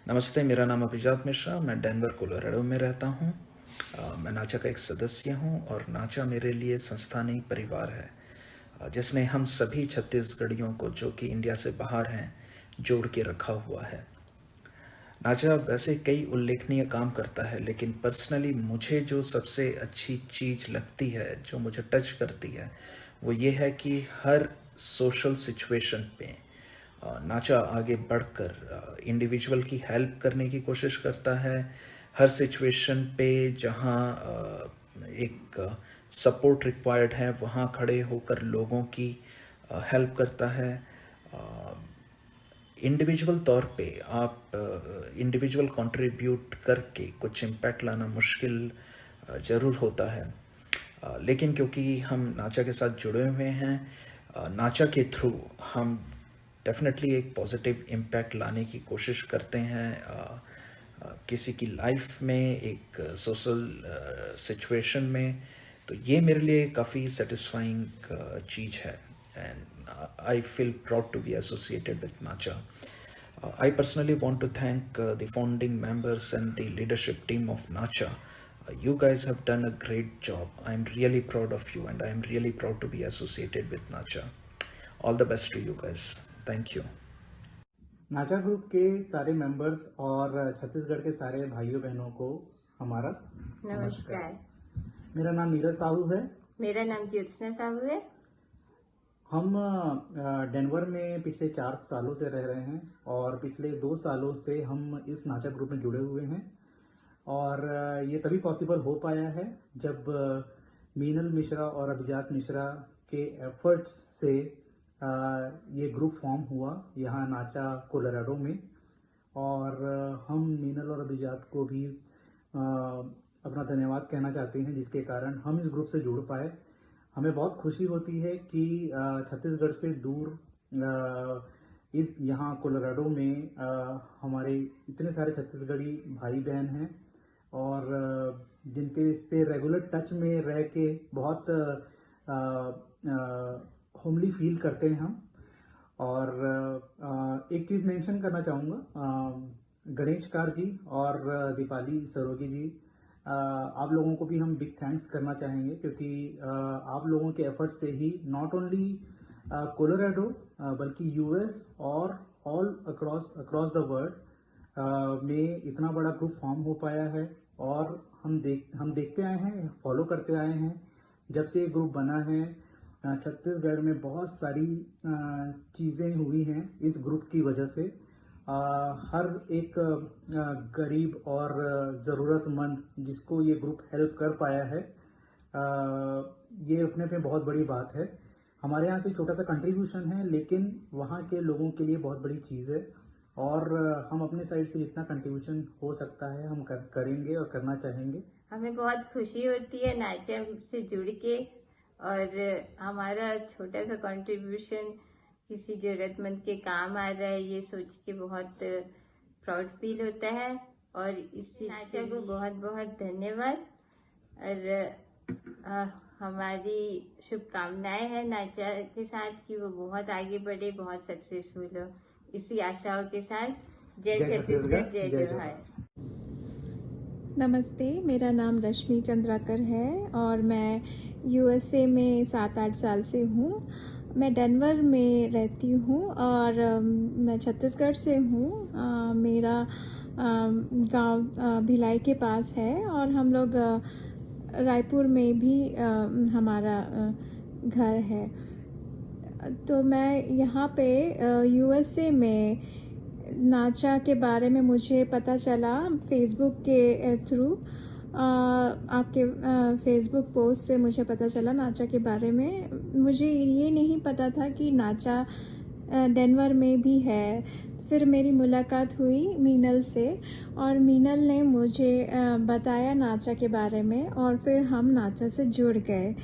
नमस्ते, मेरा नाम अभिजात मिश्रा। मैं डेनवर कोलोराडो में रहता हूँ। मैं नाचा का एक सदस्य हूँ और नाचा मेरे लिए संस्था नहीं परिवार है, जिसने हम सभी छत्तीसगढ़ियों को जो कि इंडिया से बाहर हैं जोड़ के रखा हुआ है। नाचा वैसे कई उल्लेखनीय काम करता है, लेकिन पर्सनली मुझे जो सबसे अच्छी चीज़ लगती है, जो मुझे टच करती है, वो ये है कि हर सोशल सिचुएशन पे नाचा आगे बढ़कर इंडिविजुअल की हेल्प करने की कोशिश करता है। हर सिचुएशन पे जहाँ एक सपोर्ट रिक्वायर्ड है, वहाँ खड़े होकर लोगों की हेल्प करता है। इंडिविजुअल तौर पे आप इंडिविजुअल कंट्रीब्यूट करके कुछ इम्पैक्ट लाना मुश्किल ज़रूर होता है, लेकिन क्योंकि हम नाचा के साथ जुड़े हुए हैं, नाचा के थ्रू हम डेफिनेटली एक पॉजिटिव इम्पैक्ट लाने की कोशिश करते हैं किसी की लाइफ में, एक सोशल सिचुएशन में। तो ये मेरे लिए काफ़ी सेटिस्फाइंग चीज़ है, and I feel proud to be associated with Nacha. I personally want to thank the founding members and the leadership team of NACHA. You guys have done a great job. I am really proud of you, and I am really proud to be associated with NACHA. All the best to you guys. Thank you. नाचा group के सारे members और छत्तीसगढ़ के सारे भाइयों बहनों को हमारा नमस्कार। मेरा नाम नीरज साहू है। मेरा नाम ज्योत्सना साहू है। हम डेनवर में पिछले 4 सालों से रह रहे हैं और पिछले 2 सालों से हम इस नाचा ग्रुप में जुड़े हुए हैं। और ये तभी पॉसिबल हो पाया है जब मीनल मिश्रा और अभिजात मिश्रा के एफर्ट्स से ये ग्रुप फॉर्म हुआ यहाँ नाचा कोलोराडो में। और हम मीनल और अभिजात को भी अपना धन्यवाद कहना चाहते हैं, जिसके कारण हम इस ग्रुप से जुड़ पाए। हमें बहुत खुशी होती है कि छत्तीसगढ़ से दूर इस यहाँ कोलोराडो में हमारे इतने सारे छत्तीसगढ़ी भाई बहन हैं और जिनके से रेगुलर टच में रह के बहुत होमली फील करते हैं हम। और एक चीज़ मेंशन करना चाहूँगा, गणेश कार जी और दीपाली सरोगी जी, आप लोगों को भी हम बिग थैंक्स करना चाहेंगे, क्योंकि आप लोगों के एफर्ट से ही नॉट ओनली कोलोराडो बल्कि यूएस और ऑल अक्रॉस द वर्ल्ड में इतना बड़ा ग्रुप फॉर्म हो पाया है। और हम देखते आए हैं, फॉलो करते आए हैं जब से ये ग्रुप बना है। छत्तीसगढ़ में बहुत सारी चीज़ें हुई हैं इस ग्रुप की वजह से। हर एक गरीब और ज़रूरतमंद जिसको ये ग्रुप हेल्प कर पाया है, ये अपने पे बहुत बड़ी बात है। हमारे यहाँ से छोटा सा कंट्रीब्यूशन है, लेकिन वहाँ के लोगों के लिए बहुत बड़ी चीज़ है। और हम अपने साइड से जितना कंट्रीब्यूशन हो सकता है हम करेंगे और करना चाहेंगे। हमें बहुत खुशी होती है नाचा से जुड़ के, और हमारा छोटा सा कंट्रीब्यूशन किसी जरूरतमंद के काम आ रहा है, ये सोच के बहुत प्राउड फील होता है। और इस नाचा को बहुत बहुत धन्यवाद। और हमारी शुभकामनाएं हैं नाचा के साथ कि वो बहुत आगे बढ़े, बहुत सक्सेसफुल हो। इसी आशाओं के साथ जय छत्तीसगढ़, जय जवाहर। नमस्ते, मेरा नाम रश्मि चंद्राकर है और मैं यूएसए में 7-8 साल से हूँ। मैं डेनवर में रहती हूँ और मैं छत्तीसगढ़ से हूँ। मेरा गांव भिलाई के पास है और हम लोग रायपुर में भी हमारा घर है। तो मैं यहाँ पे यूएसए में नाचा के बारे में मुझे पता चला फेसबुक के थ्रू। आपके फेसबुक पोस्ट से मुझे पता चला नाचा के बारे में। मुझे ये नहीं पता था कि नाचा डेनवर में भी है। फिर मेरी मुलाकात हुई मीनल से और मीनल ने मुझे बताया नाचा के बारे में और फिर हम नाचा से जुड़ गए।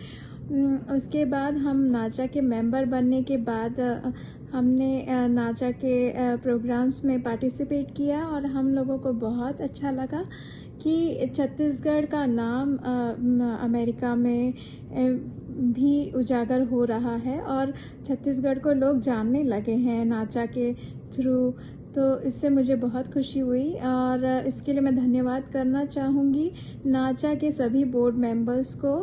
उसके बाद हम नाचा के मेंबर बनने के बाद हमने नाचा के प्रोग्राम्स में पार्टिसिपेट किया और हम लोगों को बहुत अच्छा लगा कि छत्तीसगढ़ का नाम अमेरिका में भी उजागर हो रहा है और छत्तीसगढ़ को लोग जानने लगे हैं नाचा के थ्रू। तो इससे मुझे बहुत खुशी हुई और इसके लिए मैं धन्यवाद करना चाहूँगी नाचा के सभी बोर्ड मेंबर्स को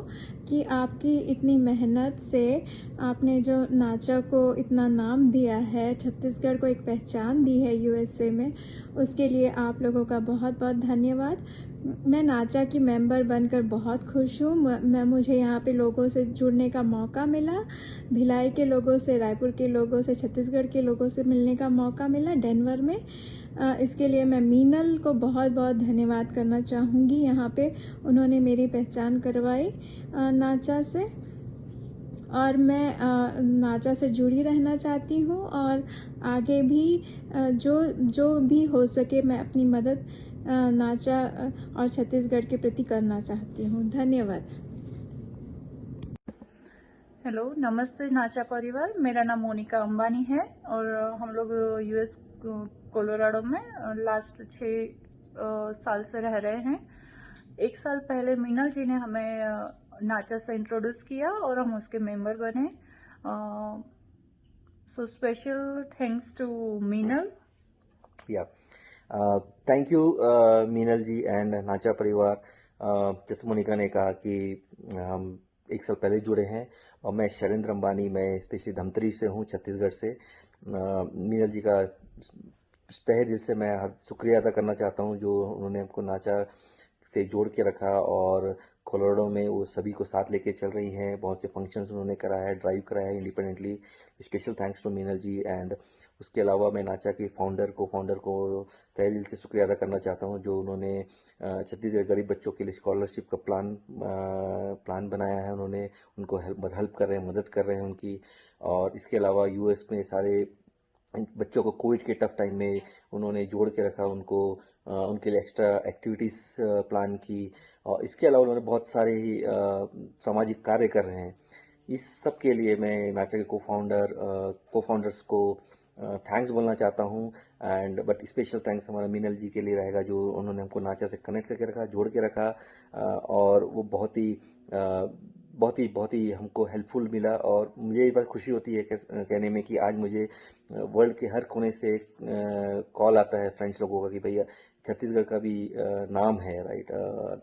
कि आपकी इतनी मेहनत से आपने जो नाचा को इतना नाम दिया है, छत्तीसगढ़ को एक पहचान दी है यूएसए में, उसके लिए आप लोगों का बहुत बहुत धन्यवाद। मैं नाचा की मेंबर बनकर बहुत खुश हूँ। मुझे यहाँ पे लोगों से जुड़ने का मौका मिला, भिलाई के लोगों से, रायपुर के लोगों से, छत्तीसगढ़ के लोगों से मिलने का मौका मिला डेनवर में। इसके लिए मैं मीनल को बहुत बहुत धन्यवाद करना चाहूँगी। यहाँ पे उन्होंने मेरी पहचान करवाई नाचा से, और मैं नाचा से जुड़ी रहना चाहती हूँ और आगे भी जो भी हो सके मैं अपनी मदद नाचा और छत्तीसगढ़ के प्रति करना चाहती हूँ। धन्यवाद। हेलो, नमस्ते नाचा परिवार। मेरा नाम मोनिका अंबानी है और हम लोग यूएस कोलोराडो में लास्ट 6 साल से रह रहे हैं। 1 साल पहले मीनल जी ने हमें नाचा से इंट्रोड्यूस किया और हम उसके मेंबर बने। So special thanks to Meenal. Thank you Meenal ji and Nacha परिवार। जैसे मोनिका ने कहा कि हम 1 साल पहले जुड़े हैं और मैं शैलेंद्र अंबानी, मैं स्पेशली धमतरी से हूँ, छत्तीसगढ़ से। मीनल जी का तहे दिल से मैं शुक्रिया अदा करना चाहता हूँ जो उन्होंने हमको नाचा से जोड़ के रखा और कोलोराडो में वो सभी को साथ लेके चल रही हैं। बहुत से फंक्शंस उन्होंने कराया है, ड्राइव कराया है independently. Special thanks to Meenal ji. And उसके अलावा मैं नाचा के को फाउंडर को तहे दिल से शुक्रिया अदा करना चाहता हूँ जो उन्होंने छत्तीसगढ़ गरीब बच्चों के लिए स्कॉलरशिप का प्लान बनाया है। उन्होंने उनको हेल्प कर रहे हैं, मदद कर रहे हैं उनकी। और इसके अलावा यूएस में सारे बच्चों को कोविड के टफ टाइम में उन्होंने जोड़ के रखा, उनको उनके लिए एक्स्ट्रा एक्टिविटीज़ प्लान की। और इसके अलावा उन्होंने बहुत सारे ही सामाजिक कार्य कर रहे हैं। इस सब के लिए मैं नाचा के को-फाउंडर्स को थैंक्स बोलना चाहता हूँ। एंड बट स्पेशल थैंक्स हमारा मीनल जी के लिए रहेगा जो उन्होंने हमको नाचा से कनेक्ट करके रखा, जोड़ के रखा। और वो बहुत ही हमको हेल्पफुल मिला। और मुझे ये बात खुशी होती है कहने में कि आज मुझे वर्ल्ड के हर कोने से कॉल आता है फ्रेंड्स लोगों का कि भैया छत्तीसगढ़ का भी नाम है, राइट।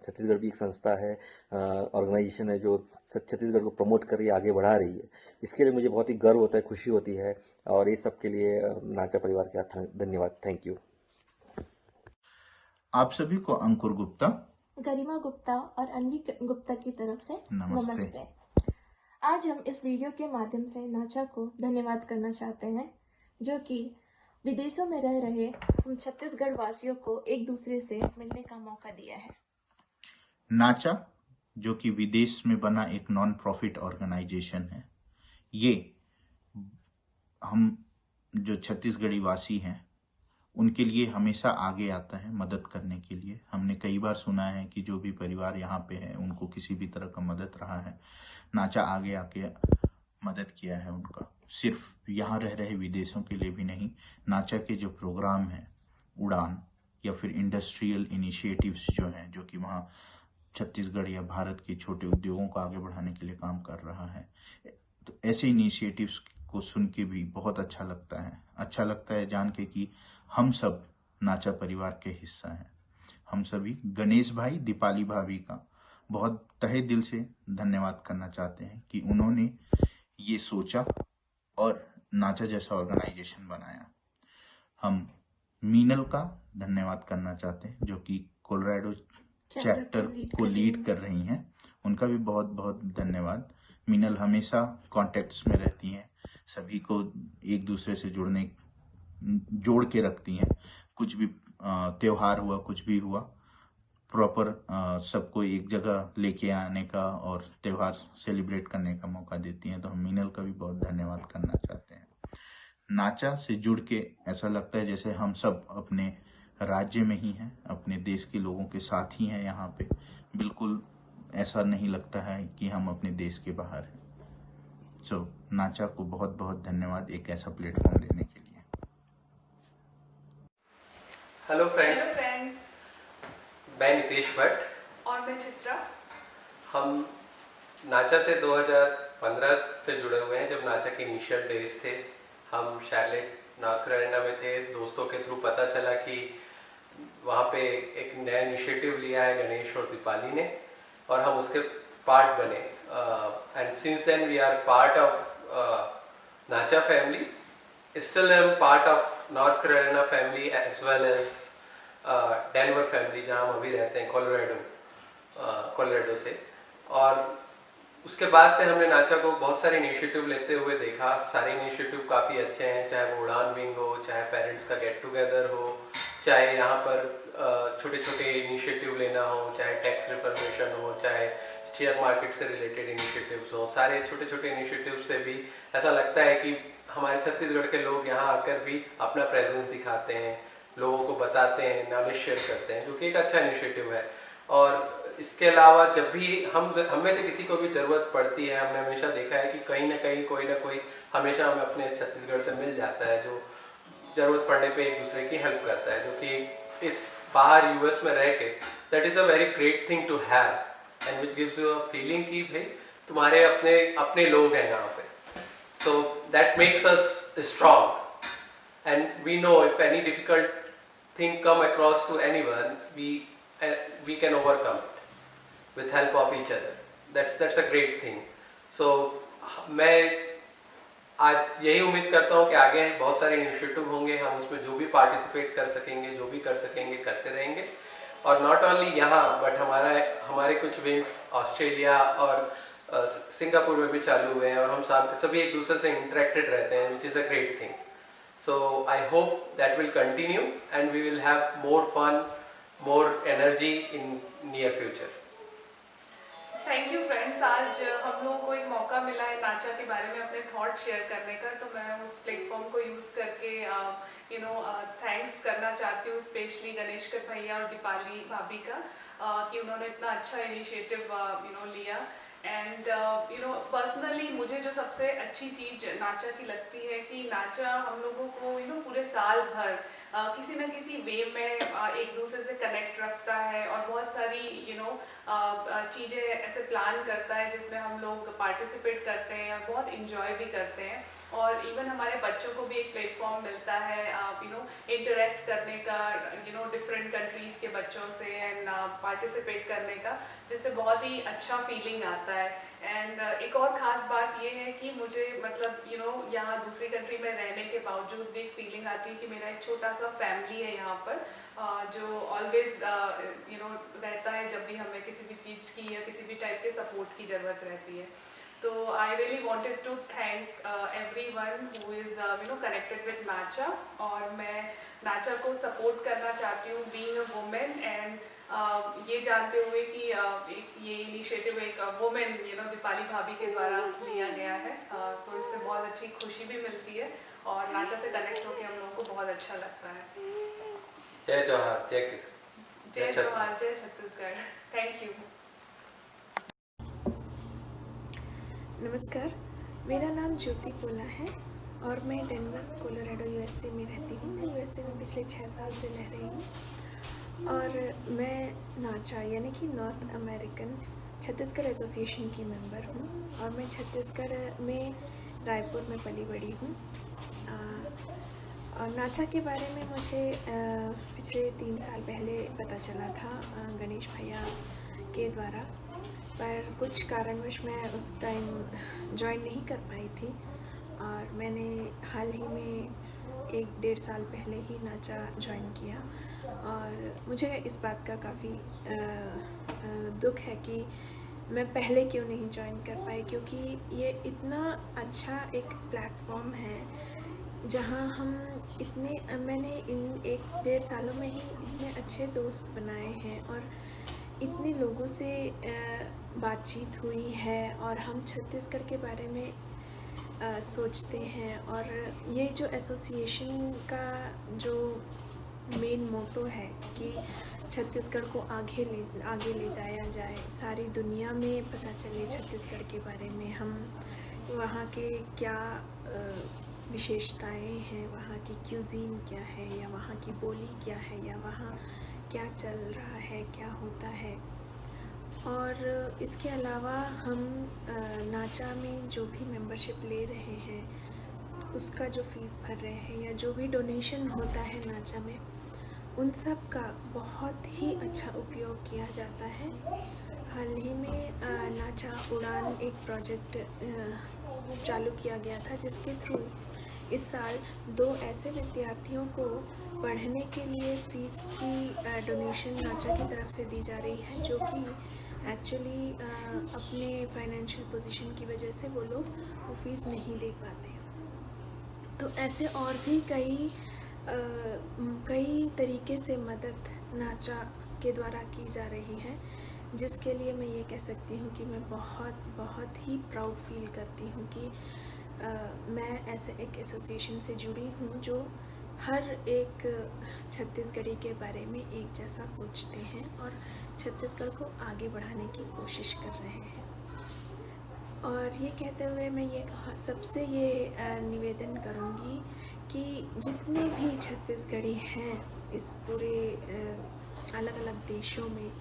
छत्तीसगढ़ भी एक संस्था है, ऑर्गेनाइजेशन है जो छत्तीसगढ़ को प्रमोट कर रही है, आगे बढ़ा रही है। इसके लिए मुझे बहुत ही गर्व होता है, खुशी होती है। और ये सब के लिए नाचा परिवार का धन्यवाद। Thank you. आप सभी को अंकुर गुप्ता, गरिमा गुप्ता और अनवी गुप्ता की तरफ से नमस्ते। आज हम इस वीडियो के माध्यम से नाचा को धन्यवाद करना चाहते हैं जो कि विदेशों में रह रहे हम छत्तीसगढ़ वासियों को एक दूसरे से मिलने का मौका दिया है। नाचा जो कि विदेश में बना एक नॉन प्रॉफिट ऑर्गेनाइजेशन है, ये हम जो छत्तीसगढ़ी वासी हैं उनके लिए हमेशा आगे आता है मदद करने के लिए। हमने कई बार सुना है कि जो भी परिवार यहाँ पे है उनको किसी भी तरह का मदद रहा है, नाचा आगे आके मदद किया है उनका। सिर्फ यहाँ रह रहे विदेशों के लिए भी नहीं, नाचा के जो प्रोग्राम हैं, उड़ान या फिर इंडस्ट्रियल इनिशिएटिव्स जो हैं, जो कि वहाँ छत्तीसगढ़ या भारत के छोटे उद्योगों को आगे बढ़ाने के लिए काम कर रहा है, तो ऐसे इनिशिएटिव्स को सुन के भी बहुत अच्छा लगता है। अच्छा लगता है जान के कि हम सब नाचा परिवार के हिस्सा हैं। हम सभी गणेश भाई, दीपाली भाभी का बहुत तहे दिल से धन्यवाद करना चाहते हैं कि उन्होंने ये सोचा और नाचा जैसा ऑर्गेनाइजेशन बनाया। हम मीनल का धन्यवाद करना चाहते हैं जो कि कोलोराडो चैप्टर को लीड कर रही हैं। उनका भी बहुत बहुत धन्यवाद। मीनल हमेशा कॉन्टेक्ट्स में रहती हैं, सभी को एक दूसरे से जोड़ के रखती हैं। कुछ भी त्योहार हुआ, कुछ भी हुआ, प्रॉपर सबको एक जगह लेके आने का और त्यौहार सेलिब्रेट करने का मौका देती हैं। तो हम मीनल का भी बहुत धन्यवाद करना चाहते हैं। नाचा से जुड़ के ऐसा लगता है जैसे हम सब अपने राज्य में ही हैं, अपने देश के लोगों के साथ ही हैं यहाँ पे। बिल्कुल ऐसा नहीं लगता है कि हम अपने देश के बाहर हैं। सो नाचा को बहुत बहुत धन्यवाद एक ऐसा प्लेटफॉर्म देने के लिए। हेलो फ्रेंड्स, मैं नितेश भट्ट और मैं चित्रा। हम नाचा से 2015 से जुड़े हुए हैं। जब नाचा के इनिशियल डेज थे, हम शार्लेट नॉर्थ कैरोलिना में थे, दोस्तों के थ्रू पता चला कि वहाँ पे एक नया इनिशिएटिव लिया है गणेश और दीपाली ने, और हम उसके पार्ट बने। And since then we are part of Nacha family. Still I'm part of North Carolina family as well as Denver family, जहाँ हम अभी रहते हैं, कोलोराडो से। और उसके बाद से हमने नाचा को बहुत सारे इनिशिएटिव लेते हुए देखा। सारे इनिशिएटिव काफ़ी अच्छे हैं, चाहे वो उड़ान विंग हो, चाहे पेरेंट्स का गेट टुगेदर हो, चाहे यहाँ पर छोटे छोटे इनिशिएटिव लेना हो, चाहे टैक्स रिफॉर्मेशन हो, चाहे शेयर मार्केट से रिलेटेड इनिशिएटिव्स हो। सारे छोटे छोटे इनिशिएटिव से भी ऐसा लगता है कि हमारे छत्तीसगढ़ के लोग यहाँ आकर भी अपना प्रेजेंस दिखाते हैं, लोगों को बताते हैं, नॉलेज शेयर करते हैं, जो कि एक अच्छा इनिशिएटिव है। और इसके अलावा जब भी हम में से किसी को भी ज़रूरत पड़ती है, हमने हमेशा देखा है कि कहीं ना कहीं कोई ना कोई हमेशा हमें अपने छत्तीसगढ़ से मिल जाता है, जो ज़रूरत पड़ने पे एक दूसरे की हेल्प करता है, जो कि इस बाहर यूएस में रह के that is a very great thing to have and which gives you a feeling कि भाई तुम्हारे अपने लोग हैं यहाँ पे। So that makes us strong, and we know if any difficult thing come across to anyone, we can overcome it with help of each other. That's a great thing. So मैं आज यही उम्मीद करता हूँ कि आगे बहुत सारे इनिशिएटिव होंगे, हम उसमें जो भी पार्टिसिपेट कर सकेंगे, जो भी कर सकेंगे करते रहेंगे। और नॉट ओनली यहाँ बट हमारे कुछ विंग्स ऑस्ट्रेलिया और सिंगापुर में भी चालू हुए हैं, और हम सभी एक दूसरे से इंटरेक्टेड रहते हैं, which is a great thing. So I hope that will continue and we will have more fun, more energy in near future. Thank you friends. आज हम लोगों को एक मौका मिला है नाचा के बारे में अपने थॉट शेयर करने का, तो मैं उस प्लेटफॉर्म को यूज़ करके थैंक्स करना चाहती हूँ स्पेशली गणेशकर भैया और दीपाली भाभी का, कि उन्होंने इतना अच्छा इनिशिएटिव लिया। एंड पर्सनली मुझे जो सबसे अच्छी चीज़ नाचा की लगती है कि नाचा हम लोगों को पूरे साल भर किसी न किसी वे में एक दूसरे से कनेक्ट रखता है, और बहुत सारी चीज़ें ऐसे प्लान करता है जिसमें हम लोग पार्टिसिपेट करते हैं और बहुत इंजॉय भी करते हैं। और इवन हमारे बच्चों को भी एक प्लेटफॉर्म मिलता है इंटरेक्ट करने का डिफरेंट कंट्रीज़ के बच्चों से एंड पार्टिसिपेट करने का, जिससे बहुत ही अच्छा फीलिंग आता है। एंड एक और ख़ास बात ये है कि मुझे मतलब यहाँ दूसरी कंट्री में रहने के बावजूद भी एक फीलिंग आती है कि मेरा एक छोटा सा फैमिली है यहाँ पर, जो ऑलवेज रहता है जब भी हमें किसी भी चीज़ की या किसी भी टाइप के सपोर्ट की ज़रूरत रहती है। तो I really wanted to thank everyone who is connected with Nacha, और मैं नाचा को सपोर्ट करना चाहती हूँ बीइंग अ वुमेन, एंड ये जानते हुए कि ये इनिशिएटिव एक वुमेन दीपाली भाभी के द्वारा लिया गया है, तो इससे बहुत अच्छी खुशी भी मिलती है और नाचा से कनेक्ट होकर हम लोगों को बहुत अच्छा लगता है। जय जोहार, जय जोहार, जय छत्तीसगढ़। Thank you. नमस्कार, मेरा नाम ज्योति कोला है और मैं डेनवर कोलोराडो यूएसए में रहती हूँ। मैं यूएसए में पिछले 6 साल से रह रही हूँ और मैं नाचा यानी कि नॉर्थ अमेरिकन छत्तीसगढ़ एसोसिएशन की मेंबर हूँ, और मैं छत्तीसगढ़ में रायपुर में पली बड़ी हूँ। और नाचा के बारे में मुझे पिछले 3 साल पहले पता चला था गणेश भैया के द्वारा, पर कुछ कारणवश मैं उस टाइम ज्वाइन नहीं कर पाई थी, और मैंने हाल ही में 1-1.5 साल पहले ही नाचा ज्वाइन किया। और मुझे इस बात का काफ़ी दुख है कि मैं पहले क्यों नहीं ज्वाइन कर पाई, क्योंकि ये इतना अच्छा एक प्लेटफॉर्म है जहाँ हम मैंने इन 1-1.5 सालों में ही इतने अच्छे दोस्त बनाए हैं और इतने लोगों से बातचीत हुई है, और हम छत्तीसगढ़ के बारे में सोचते हैं। और ये जो एसोसिएशन का जो मेन मोटो है कि छत्तीसगढ़ को आगे ले जाया जाए, सारी दुनिया में पता चले छत्तीसगढ़ के बारे में, हम वहाँ के क्या विशेषताएं हैं, वहाँ की क्यूजीन क्या है, या वहाँ की बोली क्या है, या वहाँ क्या चल रहा है, क्या होता है। और इसके अलावा हम नाचा में जो भी मेंबरशिप ले रहे हैं उसका जो फीस भर रहे हैं या जो भी डोनेशन होता है नाचा में, उन सब का बहुत ही अच्छा उपयोग किया जाता है। हाल ही में नाचा उड़ान एक प्रोजेक्ट चालू किया गया था, जिसके थ्रू इस साल 2 ऐसे विद्यार्थियों को पढ़ने के लिए फ़ीस की डोनेशन नाचा की तरफ से दी जा रही है, जो कि एक्चुअली अपने फाइनेंशियल पोजीशन की वजह से वो लोग वो फ़ीस नहीं दे पाते। तो ऐसे और भी कई तरीके से मदद नाचा के द्वारा की जा रही है, जिसके लिए मैं ये कह सकती हूँ कि मैं बहुत ही प्राउड फील करती हूँ कि मैं ऐसे एक एसोसिएशन से जुड़ी हूँ जो हर एक छत्तीसगढ़ी के बारे में एक जैसा सोचते हैं और छत्तीसगढ़ को आगे बढ़ाने की कोशिश कर रहे हैं। और ये कहते हुए मैं सबसे निवेदन करूँगी कि जितने भी छत्तीसगढ़ी हैं इस पूरे अलग अलग देशों में,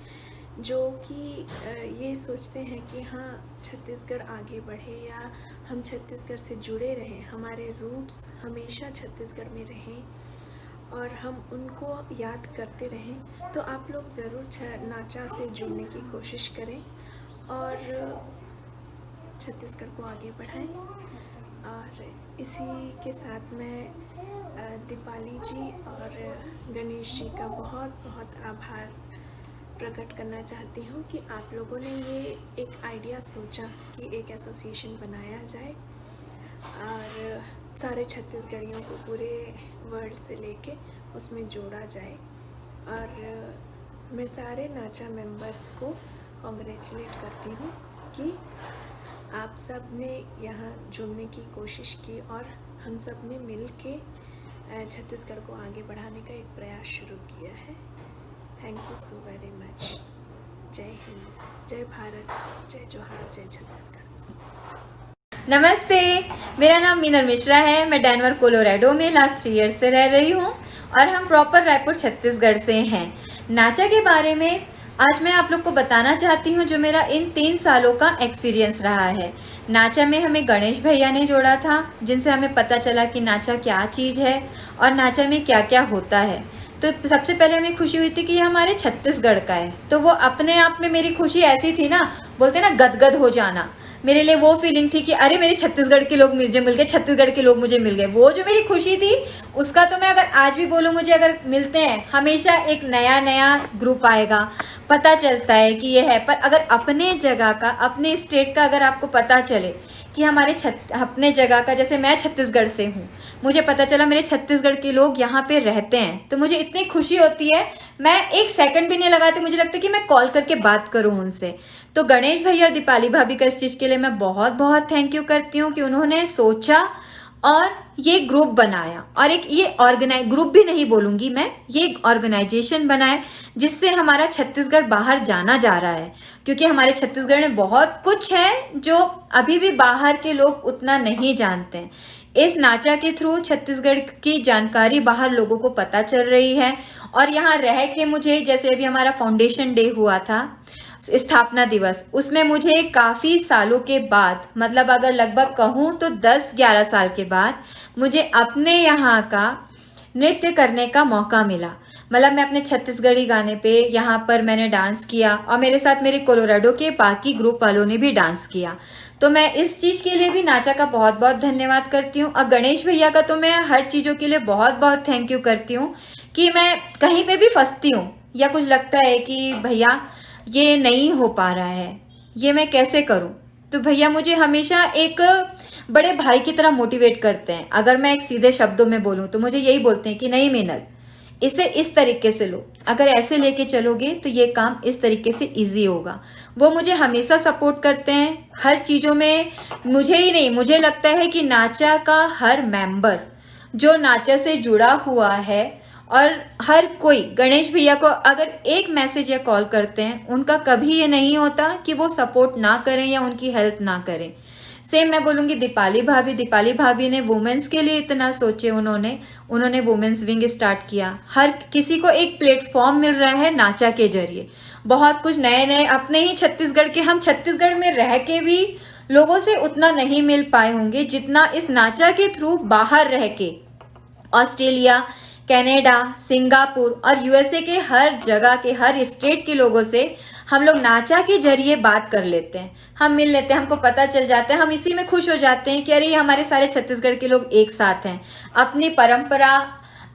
जो कि ये सोचते हैं कि हाँ छत्तीसगढ़ आगे बढ़े या हम छत्तीसगढ़ से जुड़े रहें, हमारे रूट्स हमेशा छत्तीसगढ़ में रहें और हम उनको याद करते रहें, तो आप लोग ज़रूर नाचा से जुड़ने की कोशिश करें और छत्तीसगढ़ को आगे बढ़ाएं। और इसी के साथ मैं दीपाली जी और गणेश जी का बहुत आभार प्रकट करना चाहती हूँ कि आप लोगों ने ये एक आइडिया सोचा कि एक एसोसिएशन बनाया जाए और सारे छत्तीसगढ़ियों को पूरे वर्ल्ड से लेके उसमें जोड़ा जाए। और मैं सारे नाचा मेंबर्स को कॉन्ग्रेचुलेट करती हूँ कि आप सब ने यहाँ जुड़ने की कोशिश की और हम सब ने मिल के छत्तीसगढ़ को आगे बढ़ाने का एक प्रयास शुरू किया है। Thank you so very much. जय हिंद, जय भारत, जय जोहार, जय छत्तीसगढ़। नमस्ते, मेरा नाम मीनल मिश्रा है। मैं डेनवर कोलोराडो में लास्ट 3 ईयर्स से रह रही हूँ और हम प्रॉपर रायपुर छत्तीसगढ़ से हैं। नाचा के बारे में आज मैं आप लोग को बताना चाहती हूँ जो मेरा इन 3 सालों का एक्सपीरियंस रहा है। नाचा में हमें गणेश भैया ने जोड़ा था, जिनसे हमें पता चला कि नाचा क्या चीज़ है और नाचा में क्या क्या होता है। तो सबसे पहले हमें खुशी हुई थी कि ये हमारे छत्तीसगढ़ का है, तो वो अपने आप में मेरी खुशी ऐसी थी ना, बोलते ना गदगद हो जाना। मेरे लिए वो फीलिंग थी कि अरे मेरे छत्तीसगढ़ के लोग मुझे मिल गए, छत्तीसगढ़ के लोग मुझे मिल गए। वो जो मेरी खुशी थी उसका तो मैं अगर आज भी बोलूँ, मुझे अगर मिलते हैं हमेशा एक नया ग्रुप आएगा, पता चलता है कि ये है। पर अगर अपने जगह का, अपने स्टेट का अगर आपको पता चले कि हमारे अपने जगह का, जैसे मैं छत्तीसगढ़ से हूँ, मुझे पता चला मेरे छत्तीसगढ़ के लोग यहाँ पे रहते हैं, तो मुझे इतनी खुशी होती है, मैं 1 सेकंड भी नहीं लगाती, मुझे लगता है कि मैं कॉल करके बात करूँ उनसे। तो गणेश भैया और दीपाली भाभी का इस चीज़ के लिए मैं बहुत थैंक यू करती हूँ कि उन्होंने सोचा और ये ग्रुप बनाया, और एक ये ग्रुप भी नहीं बोलूंगी मैं, ये ऑर्गेनाइजेशन बनाए जिससे हमारा छत्तीसगढ़ बाहर जाना जा रहा है। क्योंकि हमारे छत्तीसगढ़ में बहुत कुछ है जो अभी भी बाहर के लोग उतना नहीं जानते हैं। इस नाचा के थ्रू छत्तीसगढ़ की जानकारी बाहर लोगों को पता चल रही है। और यहाँ रह के मुझे, जैसे अभी हमारा फाउंडेशन डे हुआ था, स्थापना दिवस, उसमें मुझे काफी सालों के बाद, मतलब अगर लगभग कहूँ तो 10-11 साल के बाद, मुझे अपने यहाँ का नृत्य करने का मौका मिला। मतलब मैं अपने छत्तीसगढ़ी गाने पे यहाँ पर मैंने डांस किया और मेरे साथ मेरे कोलोराडो के बाकी ग्रुप वालों ने भी डांस किया। तो मैं इस चीज के लिए भी नाचा का बहुत धन्यवाद करती हूँ। और गणेश भैया का तो मैं हर चीजों के लिए बहुत थैंक यू करती हूँ कि मैं कहीं पे भी फंसती हूँ या कुछ लगता है कि भैया ये नहीं हो पा रहा है, ये मैं कैसे करूं, तो भैया मुझे हमेशा एक बड़े भाई की तरह मोटिवेट करते हैं। अगर मैं एक सीधे शब्दों में बोलूं तो मुझे यही बोलते हैं कि नहीं मीनल, इसे इस तरीके से लो, अगर ऐसे लेके चलोगे तो ये काम इस तरीके से इजी होगा। वो मुझे हमेशा सपोर्ट करते हैं हर चीजों में। मुझे ही नहीं, मुझे लगता है कि नाचा का हर मेंबर जो नाचा से जुड़ा हुआ है और हर कोई गणेश भैया को अगर एक मैसेज या कॉल करते हैं, उनका कभी ये नहीं होता कि वो सपोर्ट ना करें या उनकी हेल्प ना करें। सेम मैं बोलूंगी दीपाली भाभी ने वुमेन्स के लिए इतना सोचे, उन्होंने वुमेन्स विंग स्टार्ट किया। हर किसी को एक प्लेटफॉर्म मिल रहा है नाचा के जरिए। बहुत कुछ नए अपने ही छत्तीसगढ़ के, हम छत्तीसगढ़ में रह के भी लोगों से उतना नहीं मिल पाए होंगे जितना इस नाचा के थ्रू बाहर रह के ऑस्ट्रेलिया, कनाडा, सिंगापुर और यूएसए के हर जगह के हर स्टेट के लोगों से हम लोग नाचा के जरिए बात कर लेते हैं, हम मिल लेते हैं, हमको पता चल जाता है, हम इसी में खुश हो जाते हैं कि अरे ये हमारे सारे छत्तीसगढ़ के लोग एक साथ हैं। अपनी परंपरा,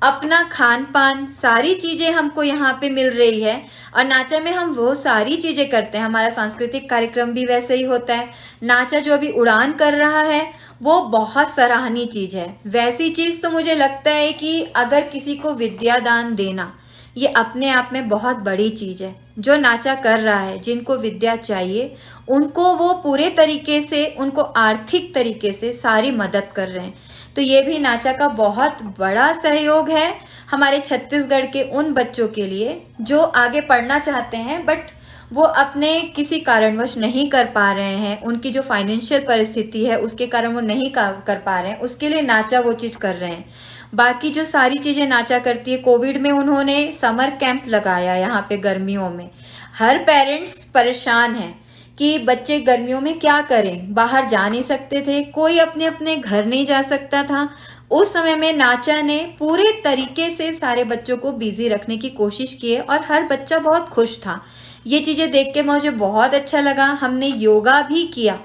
अपना खान पान, सारी चीजें हमको यहाँ पे मिल रही है और नाचा में हम वो सारी चीजें करते हैं। हमारा सांस्कृतिक कार्यक्रम भी वैसे ही होता है। नाचा जो अभी उड़ान कर रहा है वो बहुत सराहनीय चीज है। वैसी चीज तो मुझे लगता है कि अगर किसी को विद्या दान देना ये अपने आप में बहुत बड़ी चीज है। जो नाचा कर रहा है, जिनको विद्या चाहिए उनको वो पूरे तरीके से, उनको आर्थिक तरीके से सारी मदद कर रहे हैं। तो ये भी नाचा का बहुत बड़ा सहयोग है हमारे छत्तीसगढ़ के उन बच्चों के लिए जो आगे पढ़ना चाहते हैं बट वो अपने किसी कारणवश नहीं कर पा रहे हैं। उनकी जो फाइनेंशियल परिस्थिति है उसके कारण वो नहीं कर पा रहे हैं, उसके लिए नाचा वो चीज कर रहे हैं। बाकी जो सारी चीजें नाचा करती है, कोविड में उन्होंने समर कैंप लगाया यहाँ पे गर्मियों में। हर पेरेंट्स परेशान है कि बच्चे गर्मियों में क्या करें, बाहर जा नहीं सकते थे, कोई अपने अपने घर नहीं जा सकता था। उस समय में नाचा ने पूरे तरीके से सारे बच्चों को बिजी रखने की कोशिश की है और हर बच्चा बहुत खुश था। ये चीजें देख के मुझे बहुत अच्छा लगा। हमने योगा भी किया,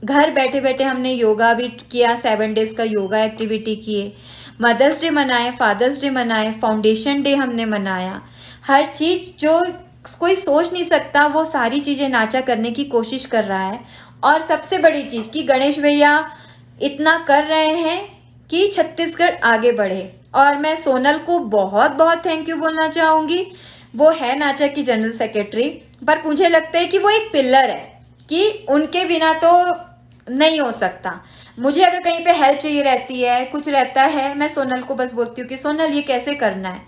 घर बैठे बैठे हमने योगा भी किया, 7 डेज का योगा एक्टिविटी किए, मदर्स डे मनाए, फादर्स डे मनाए, फाउंडेशन डे हमने मनाया। हर चीज जो कोई सोच नहीं सकता वो सारी चीजें नाचा करने की कोशिश कर रहा है। और सबसे बड़ी चीज कि गणेश भैया इतना कर रहे हैं कि छत्तीसगढ़ आगे बढ़े। और मैं सोनल को बहुत बहुत थैंक यू बोलना चाहूंगी। वो है नाचा की जनरल सेक्रेटरी, पर मुझे लगता है कि वो एक पिलर है कि उनके बिना तो नहीं हो सकता। मुझे अगर कहीं पे हेल्प चाहिए रहती है, कुछ रहता है, मैं सोनल को बस बोलती हूँ कि सोनल ये कैसे करना है,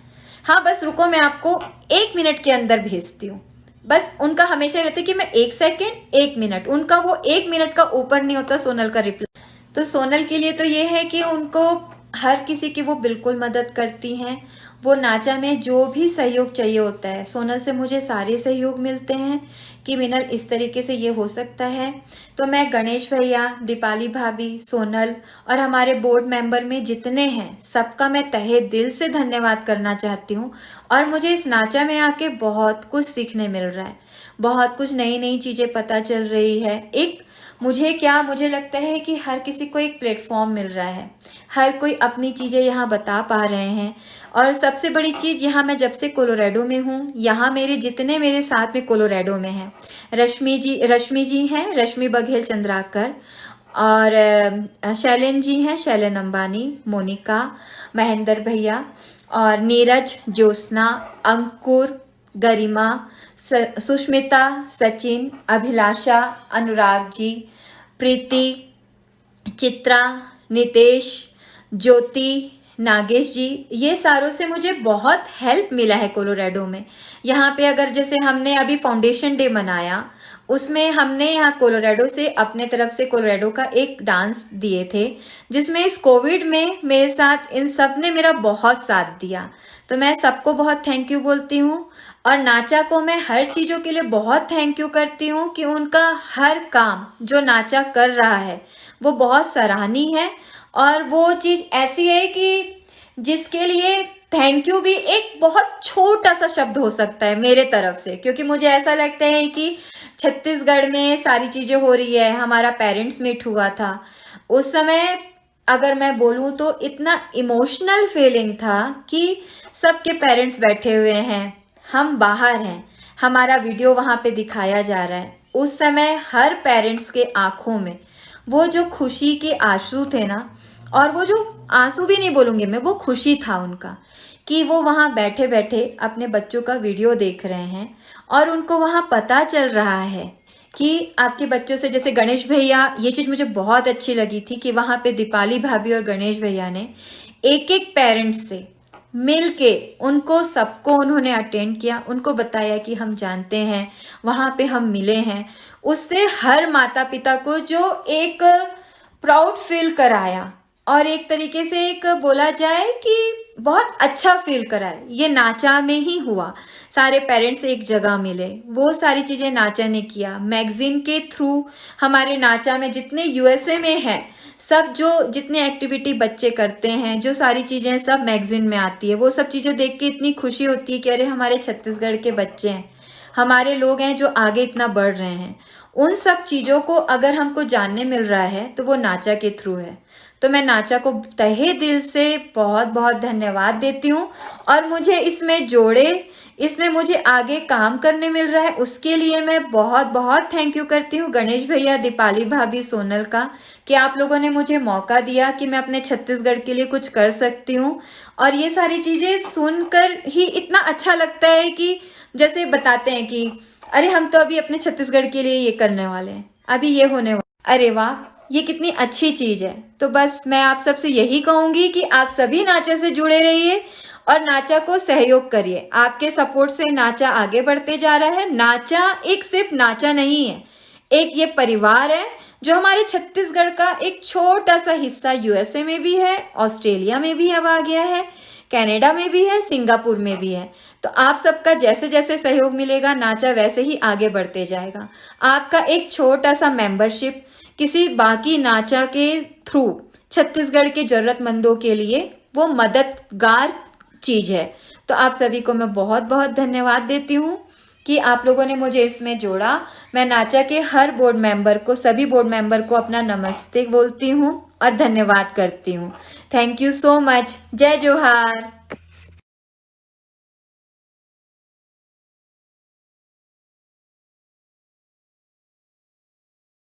हाँ बस रुको मैं आपको 1 मिनट के अंदर भेजती हूँ। बस उनका हमेशा रहता है कि मैं 1 सेकेंड 1 मिनट, उनका वो 1 मिनट का ऊपर नहीं होता सोनल का रिप्लाई। तो सोनल के लिए तो ये है कि उनको हर किसी की वो बिल्कुल मदद करती हैं। वो नाचा में जो भी सहयोग चाहिए होता है, सोनल से मुझे सारे सहयोग मिलते हैं कि मिनल इस तरीके से ये हो सकता है। तो मैं गणेश भैया, दीपाली भाभी, सोनल और हमारे बोर्ड मेंबर में जितने हैं सबका मैं तहे दिल से धन्यवाद करना चाहती हूँ। और मुझे इस नाचा में आके बहुत कुछ सीखने मिल रहा है, बहुत कुछ नई नई चीजें पता चल रही है। एक मुझे लगता है कि हर किसी को एक प्लेटफॉर्म मिल रहा है, हर कोई अपनी चीजें यहाँ बता पा रहे हैं। और सबसे बड़ी चीज, यहाँ मैं जब से कोलोराडो में हूँ, यहाँ जितने मेरे साथ में कोलोराडो में हैं, रश्मि जी हैं, रश्मि बघेल चंद्राकर, और शैलेन जी हैं, शैलेन अंबानी, मोनिका, महेंद्र भैया, और नीरज, ज्योत्सना, अंकुर, गरिमा, सुष्मिता, सचिन, अभिलाषा, अनुराग जी, प्रीति, चित्रा, नितेश, ज्योति, नागेश जी, ये सारों से मुझे बहुत हेल्प मिला है कोलोराडो में। यहाँ पे अगर जैसे हमने अभी फाउंडेशन डे मनाया, उसमें हमने यहाँ कोलोराडो से अपने तरफ से कोलोराडो का एक डांस दिए थे, जिसमें इस कोविड में मेरे साथ इन सब ने मेरा बहुत साथ दिया। तो मैं सबको बहुत थैंक यू बोलती हूँ। और नाचा को मैं हर चीजों के लिए बहुत थैंक यू करती हूँ कि उनका हर काम जो नाचा कर रहा है वो बहुत सराहनीय है। और वो चीज ऐसी है कि जिसके लिए थैंक यू भी एक बहुत छोटा सा शब्द हो सकता है मेरे तरफ से, क्योंकि मुझे ऐसा लगता है कि छत्तीसगढ़ में सारी चीजें हो रही है। हमारा पेरेंट्स मीट हुआ था, उस समय अगर मैं बोलूं तो इतना इमोशनल फीलिंग था कि सबके पेरेंट्स बैठे हुए हैं, हम बाहर हैं, हमारा वीडियो वहां पे दिखाया जा रहा है। उस समय हर पेरेंट्स के आंखों में वो जो खुशी के आंसू थे ना, और वो जो आंसू भी नहीं बोलूंगी मैं, वो खुशी था उनका कि वो वहां बैठे बैठे अपने बच्चों का वीडियो देख रहे हैं और उनको वहां पता चल रहा है कि आपके बच्चों से, जैसे गणेश भैया, ये चीज मुझे बहुत अच्छी लगी थी कि वहां पे दीपाली भाभी और गणेश भैया ने एक एक पेरेंट्स से मिलके उनको सबको उन्होंने अटेंड किया, उनको बताया कि हम जानते हैं, वहां पे हम मिले हैं। उससे हर माता पिता को जो एक प्राउड फील कराया और एक तरीके से एक बोला जाए कि बहुत अच्छा फील कराए, ये नाचा में ही हुआ। सारे पेरेंट्स एक जगह मिले, वो सारी चीजें नाचा ने किया। मैगजीन के थ्रू हमारे नाचा में जितने यूएसए में है, सब जो जितने एक्टिविटी बच्चे करते हैं, जो सारी चीजें सब मैगजीन में आती है। वो सब चीजें देख के इतनी खुशी होती है कि अरे हमारे छत्तीसगढ़ के बच्चे हैं, हमारे लोग हैं जो आगे इतना बढ़ रहे हैं। उन सब चीजों को अगर हमको जानने मिल रहा है तो वो नाचा के थ्रू है। तो मैं नाचा को तहे दिल से बहुत बहुत धन्यवाद देती हूँ, और मुझे इसमें जोड़े, इसमें मुझे आगे काम करने मिल रहा है, उसके लिए मैं बहुत बहुत थैंक यू करती हूँ गणेश भैया, दीपाली भाभी, सोनल का, कि आप लोगों ने मुझे मौका दिया कि मैं अपने छत्तीसगढ़ के लिए कुछ कर सकती हूँ। और ये सारी चीजें सुनकर ही इतना अच्छा लगता है कि जैसे बताते हैं कि अरे हम तो अभी अपने छत्तीसगढ़ के लिए ये करने वाले हैं, अभी ये होने वाला, अरे वाह ये कितनी अच्छी चीज है। तो बस मैं आप सबसे यही कहूंगी कि आप सभी नाचा से जुड़े रहिए और नाचा को सहयोग करिए। आपके सपोर्ट से नाचा आगे बढ़ते जा रहा है। नाचा एक सिर्फ नाचा नहीं है, एक ये परिवार है जो हमारे छत्तीसगढ़ का एक छोटा सा हिस्सा यूएसए में भी है, ऑस्ट्रेलिया में भी अब आ गया है, कनाडा में भी है, सिंगापुर में भी है। तो आप सबका जैसे जैसे सहयोग मिलेगा, नाचा वैसे ही आगे बढ़ते जाएगा। आपका एक छोटा सा मेंबरशिप किसी बाकी नाचा के थ्रू छत्तीसगढ़ के जरूरतमंदों के लिए वो मददगार चीज है। तो आप सभी को मैं बहुत बहुत धन्यवाद देती हूँ कि आप लोगों ने मुझे इसमें जोड़ा। मैं नाचा के हर बोर्ड मेंबर को, सभी बोर्ड मेंबर को अपना नमस्ते बोलती हूँ और धन्यवाद करती हूँ। Thank you so much. जय जोहार।